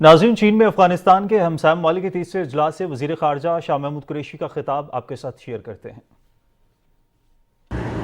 नाज़रीन, चीन में अफगानिस्तान के हमसाय ममालिक के तीसरे इजलास से वज़ीर ख़ारजा शाह महमूद कुरैशी का खिताब आपके साथ शेयर करते हैं।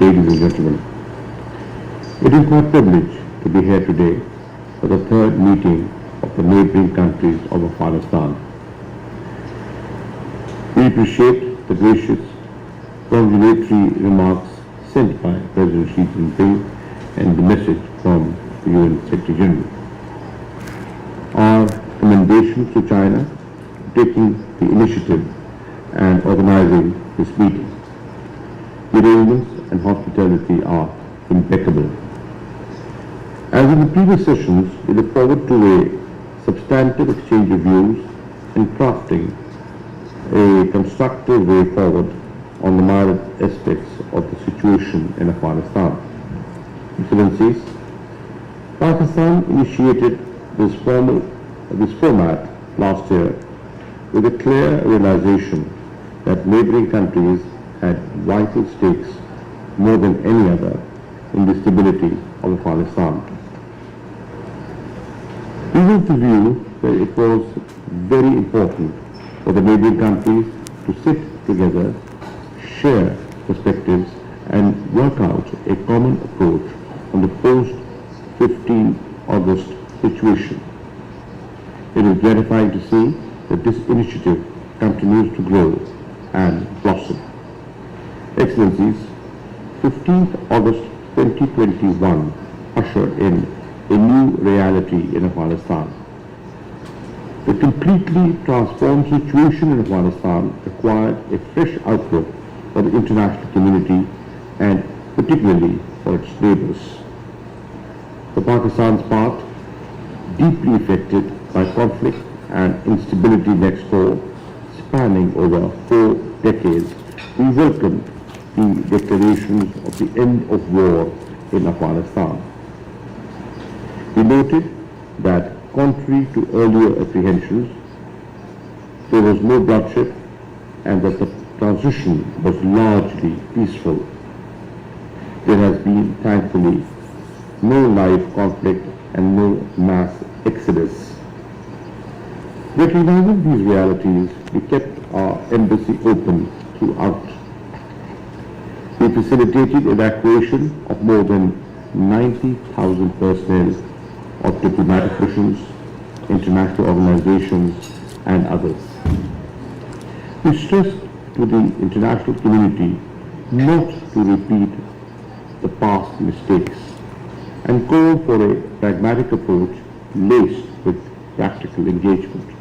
Ladies and gentlemen, it is my privilege to be here today for the third meeting of the neighboring countries of Afghanistan. We appreciate the gracious congratulatory remarks sent by President Xi Jinping and the message from the UN Secretary General. Our commendations to China for taking the initiative and organizing this meeting. The arrangements and hospitality are impeccable. As in the previous sessions, we look forward to a substantive exchange of views and crafting a constructive way forward on the myriad aspects of the situation in Afghanistan. Excellencies, Pakistan initiated this format last year with a clear realization that neighboring countries had vital stakes more than any other in the stability of Afghanistan. We were of the view that it was very important for the neighboring countries to sit together, share perspectives and work out a common approach on the post-15 August situation. It is gratifying to see that this initiative continues to grow and blossom. Excellencies, 15th August 2021 ushered in a new reality in Afghanistan. The completely transformed situation in Afghanistan required a fresh outlook for the international community and particularly for its neighbors. For Pakistan's part, deeply affected by conflict and instability next door, spanning over 4 decades, we welcomed the declarations of the end of war in Afghanistan. We noted that, contrary to earlier apprehensions, there was no bloodshed and that the transition was largely peaceful. There has been, thankfully, no live conflict and no mass exodus. Recognizing these realities, we kept our embassy open throughout. We facilitated evacuation of more than 90,000 personnel of diplomatic missions, international organizations and others. We stressed to the international community not to repeat the past mistakes and called for a pragmatic approach laced with practical engagement.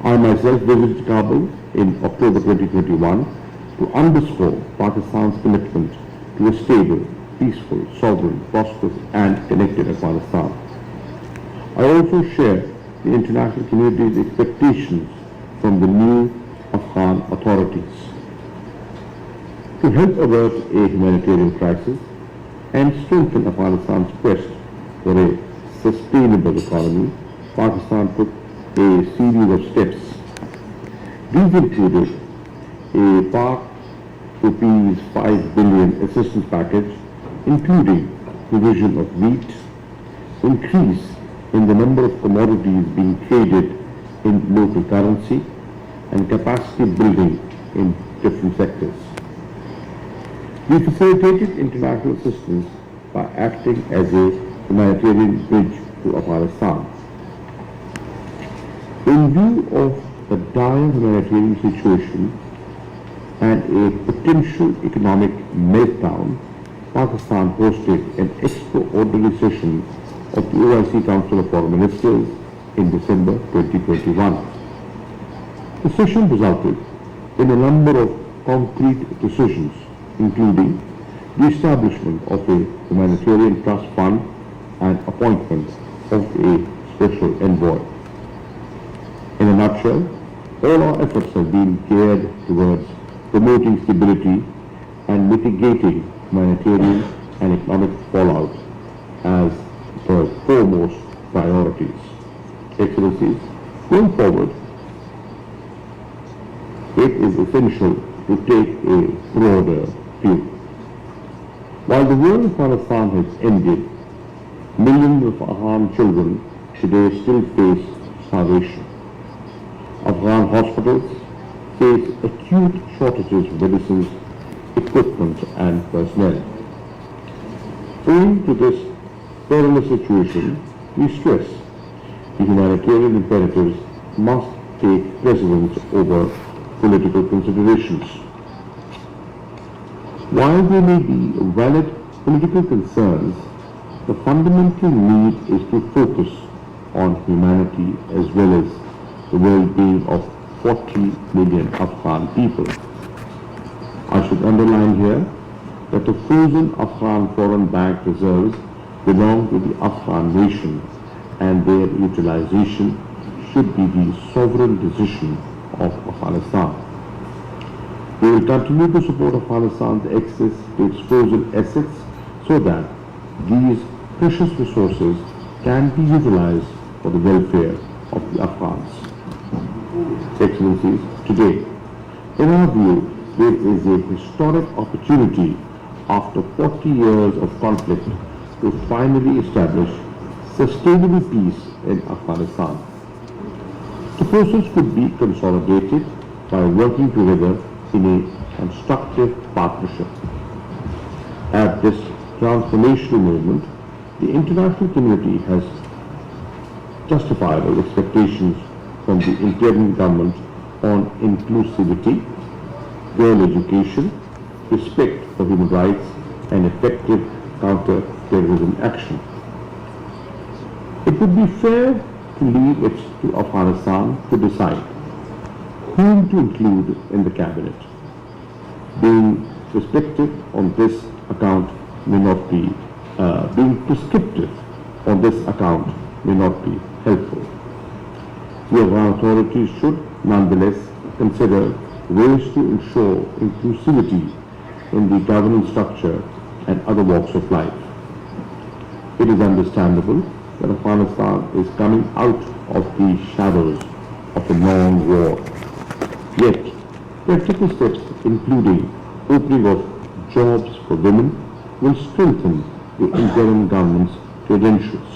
I myself visited Kabul in October 2021 to underscore Pakistan's commitment to a stable, peaceful, sovereign, prosperous and connected Afghanistan. I also share the international community's expectations from the new Afghan authorities to help avert a humanitarian crisis and strengthen Afghanistan's quest for a sustainable economy. Pakistan took a series of steps. These included a Pak rupees 5 billion assistance package, including provision of wheat, increase in the number of commodities being traded in local currency, and capacity building in different sectors. We facilitated international assistance by acting as a humanitarian bridge to Afghanistan. In view of the dire humanitarian situation and a potential economic meltdown, Pakistan hosted an extraordinary session of the OIC Council of Foreign Ministers in December 2021. The session resulted in a number of concrete decisions, including the establishment of a humanitarian trust fund and appointment of a special envoy. In a nutshell, all our efforts have been geared towards promoting stability and mitigating humanitarian and economic fallout as the foremost priorities. Excellencies, going forward, it is essential to take a broader view. While the war in Afghanistan has ended, millions of Afghan children today still face starvation. Afghan hospitals face acute shortages of medicines, equipment and personnel. Owing to this perilous situation, we stress the humanitarian imperatives must take precedence over political considerations. While there may be valid political concerns, the fundamental need is to focus on humanity as well as the well-being of 40 million Afghan people. I should underline here that the frozen Afghan foreign bank reserves belong to the Afghan nation and their utilization should be the sovereign decision of Afghanistan. We will continue to support Afghanistan's access to its frozen assets so that these precious resources can be utilized for the welfare of the Afghans. Excellencies, today, in our view, there is a historic opportunity after 40 years of conflict to finally establish sustainable peace in Afghanistan. The process could be consolidated by working together in a constructive partnership. At this transformational moment, the international community has justifiable expectations from the interim government on inclusivity, girl education, respect for human rights, and effective counter-terrorism action. It would be fair to leave it to Afghanistan to decide whom to include in the cabinet. Being prescriptive on this account may not be, helpful. The Afghan authorities should nonetheless consider ways to ensure inclusivity in the governance structure and other walks of life. It is understandable that Afghanistan is coming out of the shadows of a long war. Yet, practical steps including opening of jobs for women will strengthen the interim government's credentials.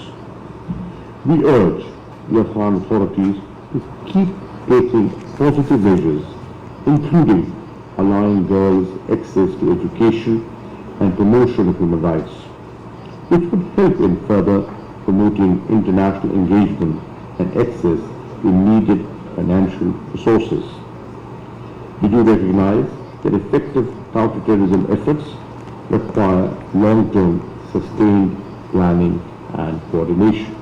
We urge the Afghan authorities to keep taking positive measures, including allowing girls access to education and promotion of human rights, which would help in further promoting international engagement and access to needed financial resources. We do recognize that effective counterterrorism efforts require long-term sustained planning and coordination.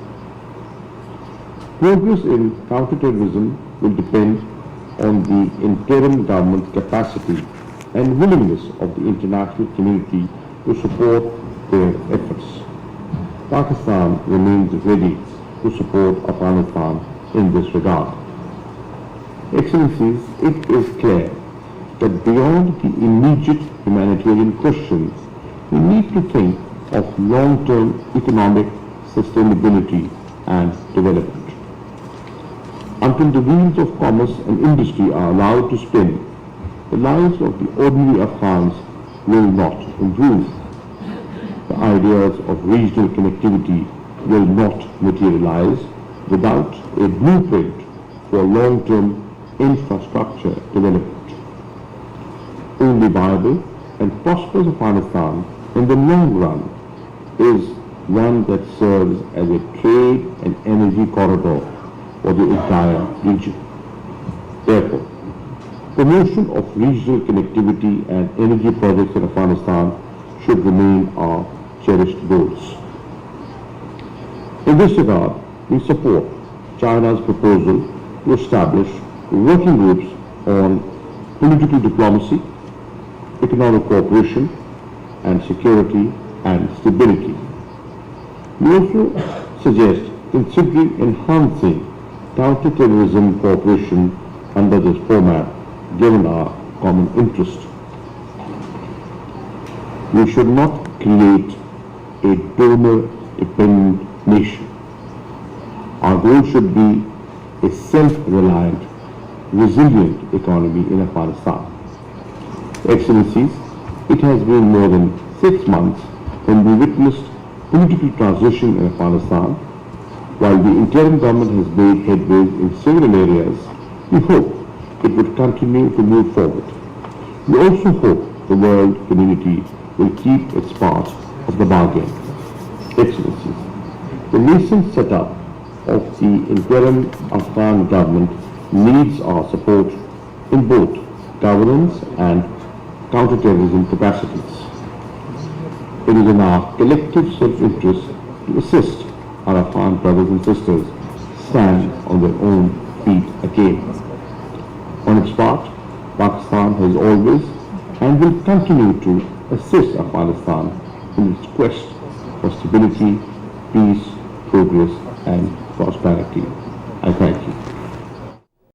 Progress in counterterrorism will depend on the interim government capacity and willingness of the international community to support their efforts. Pakistan remains ready to support Afghanistan in this regard. Excellencies, it is clear that beyond the immediate humanitarian questions, we need to think of long-term economic sustainability and development. Until the wheels of commerce and industry are allowed to spin, the lives of the ordinary Afghans will not improve. The ideas of regional connectivity will not materialize without a blueprint for long-term infrastructure development. Only viable and prosperous Afghanistan in the long run is one that serves as a trade and energy corridor for the entire region. Therefore, promotion of regional connectivity and energy projects in Afghanistan should remain our cherished goals. In this regard, we support China's proposal to establish working groups on political diplomacy, economic cooperation, and security and stability. We also suggest considering enhancing counter-terrorism cooperation under this format, given our common interest. We should not create a donor-dependent nation. Our goal should be a self-reliant, resilient economy in Afghanistan. Excellencies, it has been more than 6 months when we witnessed political transition in Afghanistan, While the interim government has made headway in several areas, we hope it would continue to move forward. We also hope the world community will keep its part of the bargain. Excellencies, the recent setup of the interim Afghan government needs our support in both governance and counter-terrorism capacities. It is in our collective self-interest to assist our Afghan brothers and sisters stand on their own feet again. On its part, Pakistan has always and will continue to assist Afghanistan in its quest for stability, peace, progress and prosperity. I thank you.